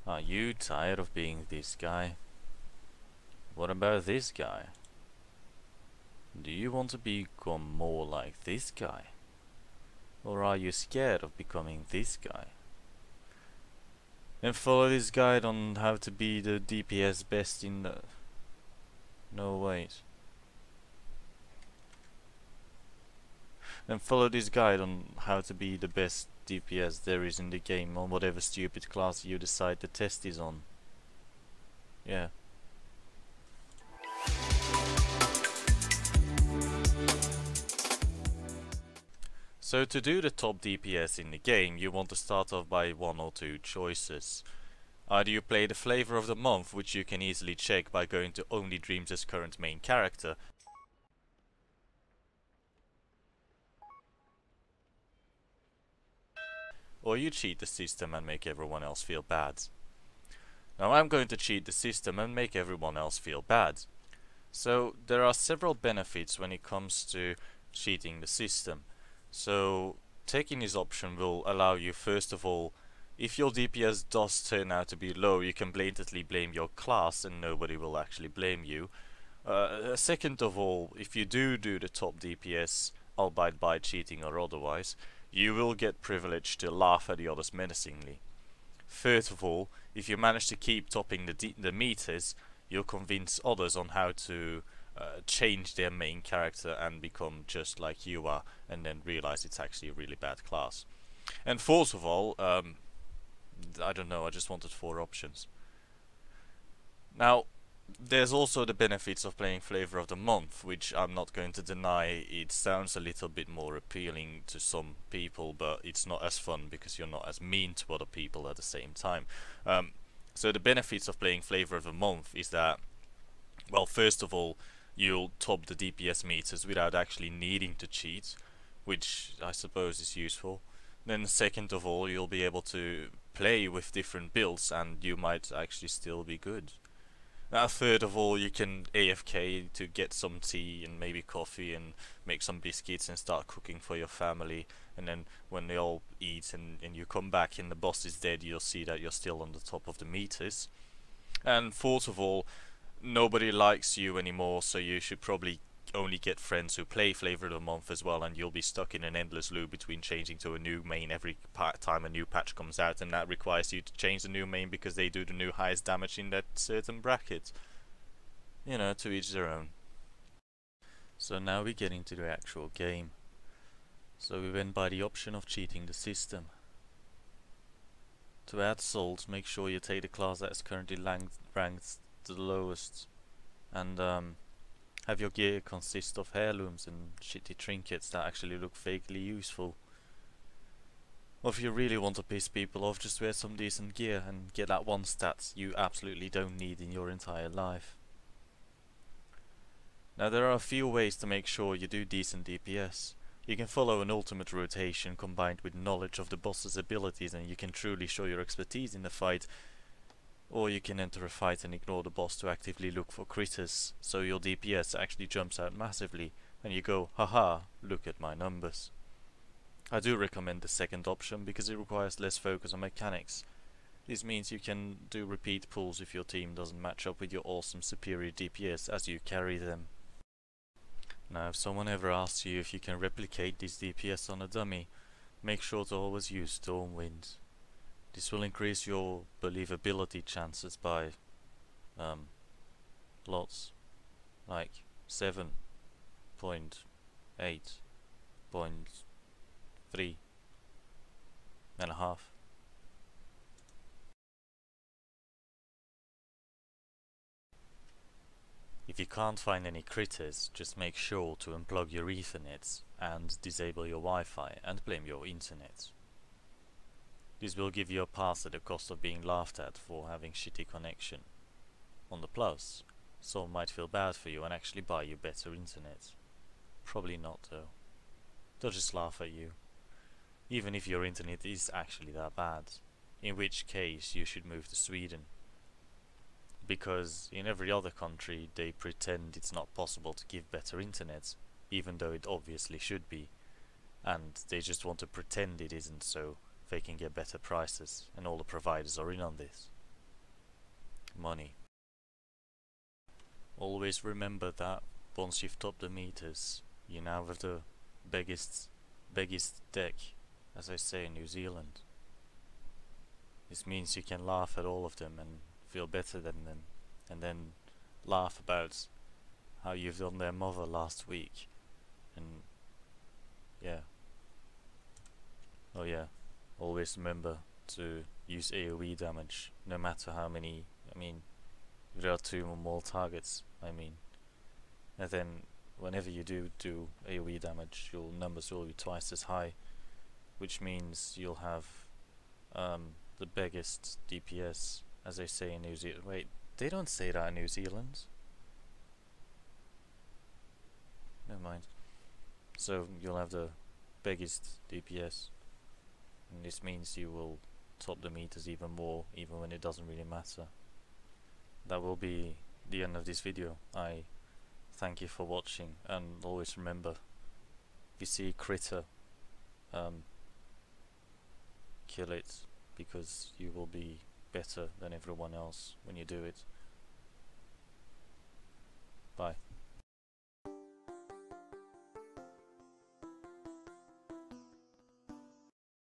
Are you tired of being this guy? What about this guy? Do you want to become more like this guy? Or are you scared of becoming this guy? Then follow this guide on how to be the DPS best in the... No, wait. Then follow this guide on how to be the best DPS there is in the game on whatever stupid class you decide the test is on. Yeah. So to do the top DPS in the game, you want to start off by one or two choices. Either you play the flavor of the month, which you can easily check by going to Only Dreams' current main character, or you cheat the system and make everyone else feel bad. Now I'm going to cheat the system and make everyone else feel bad. So there are several benefits when it comes to cheating the system. So taking this option will allow you, first of all, if your DPS does turn out to be low, you can blatantly blame your class and nobody will actually blame you. Second of all, if you do the top DPS, albeit by cheating or otherwise, you will get privilege to laugh at the others menacingly. Third of all, if you manage to keep topping the meters, you'll convince others on how to change their main character and become just like you are, and then realize it's actually a really bad class. And fourth of all, I don't know, I just wanted 4 options. Now, there's also the benefits of playing Flavor of the Month, which I'm not going to deny. It sounds a little bit more appealing to some people, but it's not as fun because you're not as mean to other people at the same time. So the benefits of playing Flavor of the Month is that, well, first of all, you'll top the DPS meters without actually needing to cheat, which I suppose is useful. Then second of all, you'll be able to play with different builds and you might actually still be good. Now third of all, you can AFK to get some tea and maybe coffee and make some biscuits and start cooking for your family, and then when they all eat and you come back and the boss is dead, you'll see that you're still on the top of the meters. And fourth of all, nobody likes you anymore, so you should probably only get friends who play Flavor of the Month as well, and you'll be stuck in an endless loop between changing to a new main every time a new patch comes out, and that requires you to change the new main because they do the new highest damage in that certain bracket. You know, to each their own. So now we get into the actual game. So we went by the option of cheating the system. To add salt, make sure you take the class that is currently ranked the lowest, and have your gear consist of heirlooms and shitty trinkets that actually look vaguely useful. Or if you really want to piss people off, just wear some decent gear and get that one stat you absolutely don't need in your entire life. Now there are a few ways to make sure you do decent DPS. You can follow an ultimate rotation combined with knowledge of the boss's abilities, and you can truly show your expertise in the fight. Or you can enter a fight and ignore the boss to actively look for critters, so your DPS actually jumps out massively, and you go, haha, look at my numbers. I do recommend the second option because it requires less focus on mechanics. This means you can do repeat pulls if your team doesn't match up with your awesome superior DPS as you carry them. Now if someone ever asks you if you can replicate this DPS on a dummy, make sure to always use Stormwind. This will increase your believability chances by lots, like 7.8.3.5. If you can't find any critters, just make sure to unplug your Ethernets and disable your Wi-Fi and blame your internet. This will give you a pass at the cost of being laughed at for having shitty connection. On the plus, someone might feel bad for you and actually buy you better internet. Probably not though. They'll just laugh at you. Even if your internet is actually that bad. In which case you should move to Sweden. Because in every other country they pretend it's not possible to give better internet, even though it obviously should be. And they just want to pretend it isn't so they can get better prices, and all the providers are in on this. money. Always remember that once you've topped the meters, you now have the biggest deck, as I say in New Zealand. This means you can laugh at all of them and feel better than them, and then laugh about how you've done their mother last week, and yeah. Oh yeah, always remember to use AoE damage, no matter how many, I mean, if there are 2 or more targets, I mean. And then whenever you do AoE damage, your numbers will be twice as high, which means you'll have the biggest DPS, as they say in New Zealand. Wait, they don't say that in New Zealand. Never mind. So you'll have the biggest DPS, and this means you will top the meters even more, even when it doesn't really matter. That will be the end of this video. I thank you for watching, and always remember, if you see a critter, kill it, because you will be better than everyone else when you do it. Bye.